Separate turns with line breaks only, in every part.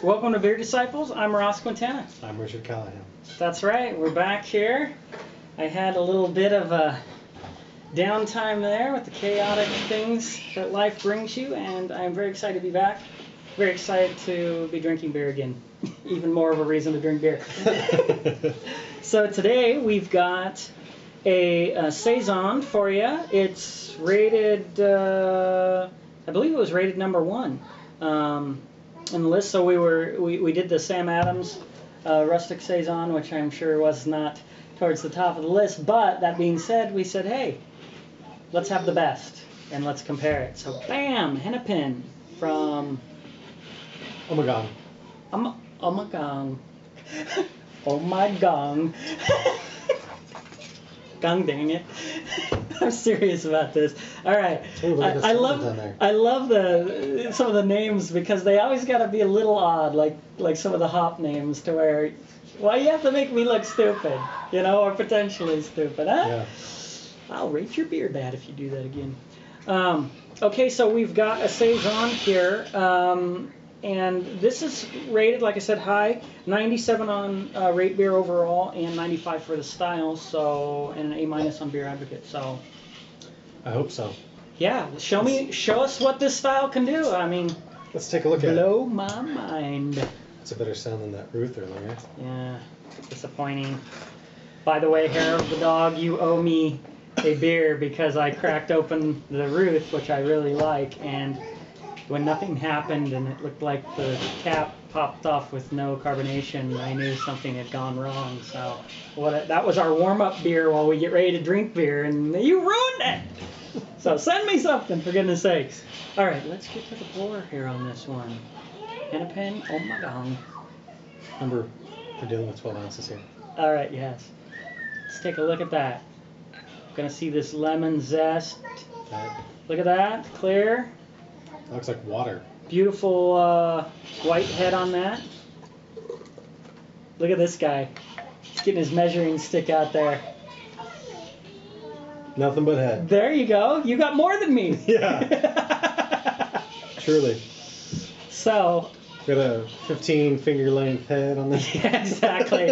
Welcome to BeerDisciples. I'm Ross Quintana.
I'm Richard Callahan.
That's right, we're back here. I had a little bit of a downtime there with the chaotic things that life brings you, and I'm very excited to be back. Very excited to be drinking beer again. Even more of a reason to drink beer. So today we've got a Saison for you. It's rated, I believe it was rated #1 in the list. So we did the Sam Adams Rustic Saison, which I'm sure was not towards the top of the list. But that being said, we said, hey, let's have the best and let's compare it. So bam, Hennepin from
Ommegang.
Ommegang. Ommegang. Gong dang it. I'm serious about this. All right.
Ooh,
I love some of the names because they always got to be a little odd, like some of the hop names, to where, why you have to make me look stupid, you know, or potentially stupid, huh?
Yeah.
I'll rate your beer bad if you do that again. Okay, so we've got a Saison here, and this is rated, like I said, high, 97 on RateBeer overall, and 95 for the style, so, and an A- on BeerAdvocate. So
I hope so.
yeah, show us what this style can do. I mean,
Let's take a look at it.
blow my mind.
It's a better sound than that Ruth earlier.
Yeah, disappointing. By the way, hair of the dog, you owe me a beer because I cracked open the Ruth, which I really like, and when nothing happened and it looked like the cap popped off with no carbonation, I knew something had gone wrong. So that was our warm-up beer while we get ready to drink beer, and you ruined it! So send me something, for goodness sakes. All right, let's get to the pour here on this one. Hennepin, Ommegang.
Remember, we're dealing with 12 ounces here.
All right, yes. Let's take a look at that. Gonna see this lemon zest.
That
Look at that, clear.
looks like water.
Beautiful white head on that. Look at this guy. He's getting his measuring stick out there.
Nothing but head.
There you go. You got more than me.
Yeah. Truly.
So.
Got a 15 finger length head on this.
Yeah, exactly.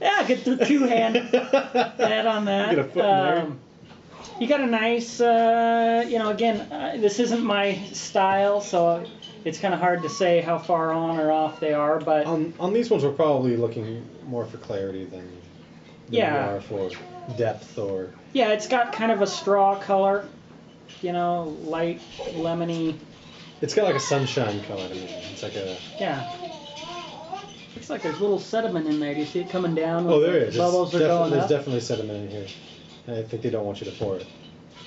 Yeah, get the two-hand head on that.
Get a foot in there.
You got a nice, you know, again, this isn't my style, so it's kind of hard to say how far on or off they are, but...
On these ones, we're probably looking more for clarity than we are for depth or...
Yeah, it's got kind of a straw color, you know, light, lemony.
It's got like a sunshine color to me. It's like a...
Yeah. Looks like there's a little sediment in there. Do you see it coming down?
Oh, there is.
Bubbles are going
There's
up.
definitely sediment in here. I think they don't want you to pour it.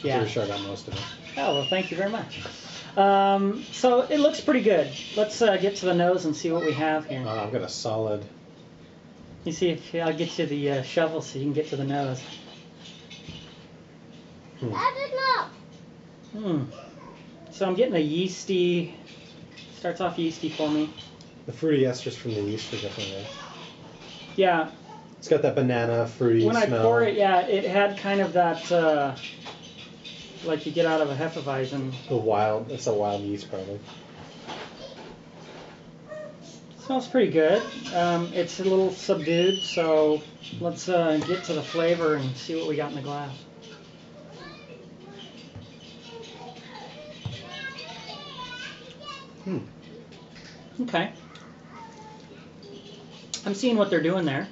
Yeah.
I'm pretty sure I got most of it.
Oh, well, thank you very much. So it looks pretty good. Let's get to the nose and see what we have here.
I've got a solid...
You see, if I'll get you the shovel so you can get to the nose. So I'm getting a yeasty, starts off yeasty for me.
The fruity esters from the yeast are definitely there.
Yeah.
It's got that banana fruity smell.
When I pour it, yeah, it had kind of that, like you get out of a Hefeweizen.
It's a wild yeast probably.
Smells pretty good. It's a little subdued, so let's get to the flavor and see what we got in the glass. Okay. I'm seeing what they're doing there.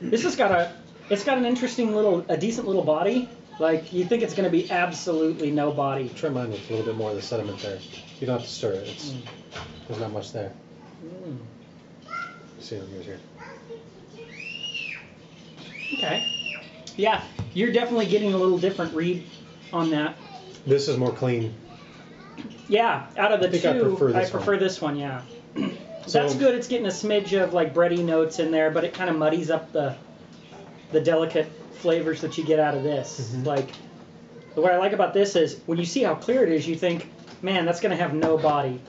This has got it's got an interesting a decent little body. Like, you think it's going to be absolutely no body.
Try mine with a little bit more of the sediment there. You don't have to stir it. There's not much there. See yours here.
Okay. Yeah, you're definitely getting a little different read on that.
This is more clean.
Yeah, out of the two, I prefer this one, yeah.
So,
that's good. It's getting a smidge of like bready notes in there, but it kind of muddies up the delicate flavors that you get out of this. Like, what I like about this is when you see how clear it is, you think, man, that's going to have no body.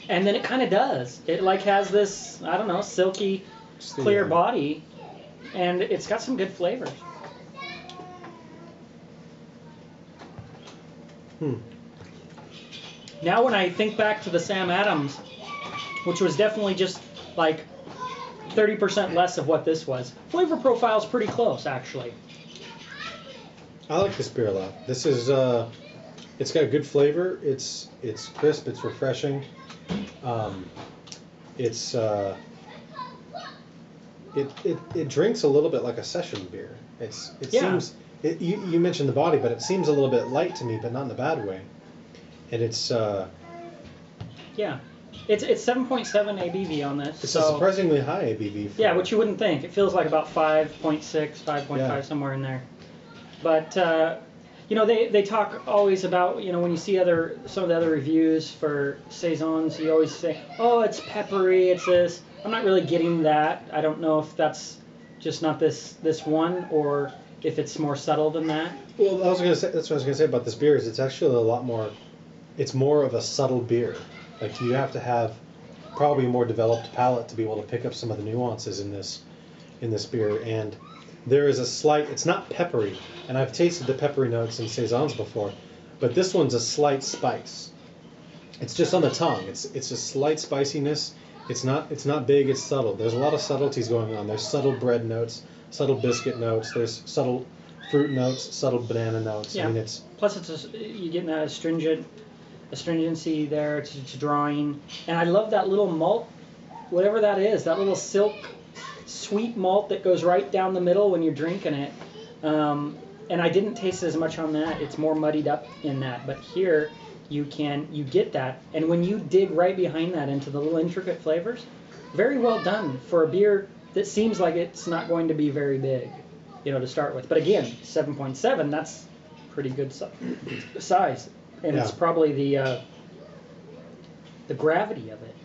And then it kind of does. It like has this, I don't know, silky, clear body, and it's got some good flavors. Now when I think back to the Sam Adams, which was definitely just like 30% less of what this was, flavor profile's pretty close, actually.
I like this beer a lot. This is, it's got good flavor. It's crisp. It's refreshing. It's it drinks a little bit like a session beer. It seems you mentioned the body, but it seems a little bit light to me, but not in a bad way. And it's
yeah, it's 7.7 ABV on this.
It's a surprisingly high ABV.
Yeah, which you wouldn't think. It feels like about 5.6, 5.5 somewhere in there. But you know, they talk always about, you know, when you see some of the other reviews for Saisons, you always say, oh, it's peppery, it's this. I'm not really getting that. I don't know if that's just not this one, or if it's more subtle than that.
Well, that's what I was gonna say about this beer. Is it's actually a lot more. It's more of a subtle beer. Like, you have to have probably a more developed palate to be able to pick up some of the nuances in this beer. And there is a slight. It's not peppery, and I've tasted the peppery notes in Saisons before, but this one's a slight spice. It's just on the tongue. It's a slight spiciness. It's not big. It's subtle. There's a lot of subtleties going on. There's subtle bread notes, subtle biscuit notes. There's subtle fruit notes, subtle banana notes.
Yeah.
I mean, it's
plus you're getting that astringency there to drawing, and I love that little malt, whatever that is, that little silk sweet malt that goes right down the middle when you're drinking it. And I didn't taste as much on that. It's more muddied up in that, but here you get that, and when you dig right behind that into the little intricate flavors, very well done for a beer that seems like it's not going to be very big, you know, to start with. But again, 7.7, that's pretty good size, and it's probably the gravity of it.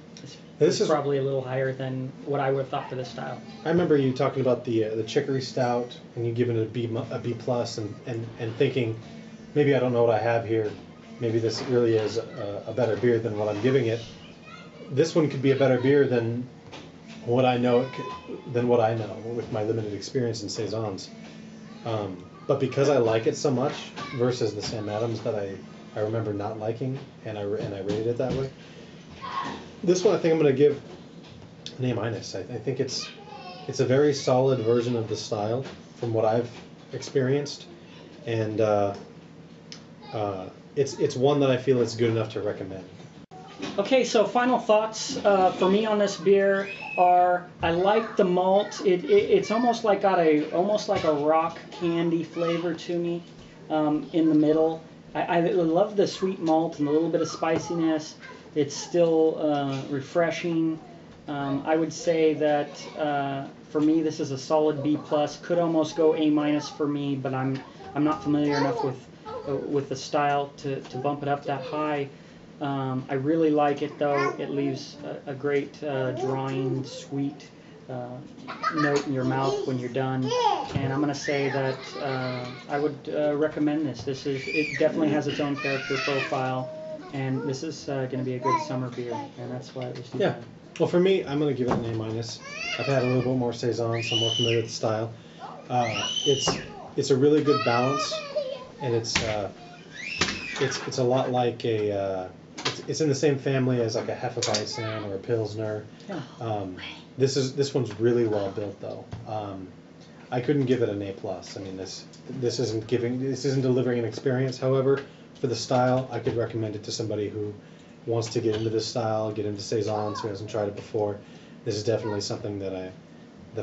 This is probably a little higher than what I would have thought for this style.
I remember you talking about the chicory stout, and you giving it a B plus, and thinking, maybe I don't know what I have here. Maybe this really is a better beer than what I'm giving it. This one could be a better beer than what I know with my limited experience in Saisons. But because I like it so much versus the Sam Adams that I remember not liking, and I rated it that way. This one I think I'm going to give an A-. I think it's a very solid version of the style from what I've experienced, and it's one that I feel is good enough to recommend.
Okay, so final thoughts for me on this beer are, I like the malt. It's almost like got almost like a rock candy flavor to me in the middle. I love the sweet malt and a little bit of spiciness. It's still refreshing. I would say that for me this is a solid B+. Could almost go A- for me, but I'm not familiar enough with the style to bump it up that high. I really like it though. It leaves a great drawing, sweet note in your mouth when you're done. And I'm going to say that I would recommend this. It definitely has its own character profile, and this is going to be a good summer beer, and that's why it was.
Yeah. Well, for me, I'm going to give it an A-. I've had a little bit more Saison, so I'm more familiar with the style. It's a really good balance, and it's a lot like it's in the same family as like a Hefeweizen or a Pilsner.
Yeah.
This one's really well built though. I couldn't give it an A+. I mean, this isn't delivering an experience. However, for the style, I could recommend it to somebody who wants to get into this style, get into Saisons, who hasn't tried it before. This is definitely something that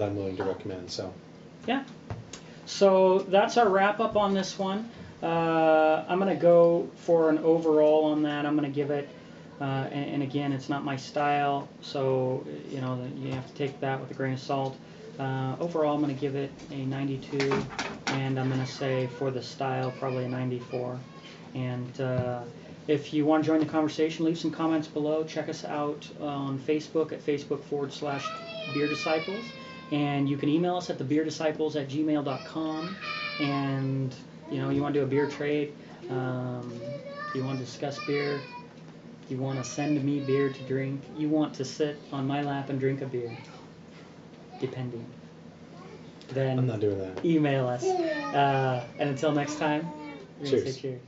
I'm willing to recommend. So.
Yeah. So that's our wrap up on this one. I'm going to go for an overall on that. I'm going to give it, and again, it's not my style, so you know you have to take that with a grain of salt. Overall, I'm going to give it a 92, and I'm going to say for the style probably a 94. And if you want to join the conversation, leave some comments below. Check us out on Facebook at Facebook.com/BeerDisciples, and you can email us at thebeerdisciples@gmail.com. And you know, you want to do a beer trade, you want to discuss beer, you want to send me beer to drink, you want to sit on my lap and drink a beer, depending. Then
I'm not doing that.
Email us. And until next time, we're going to say cheers.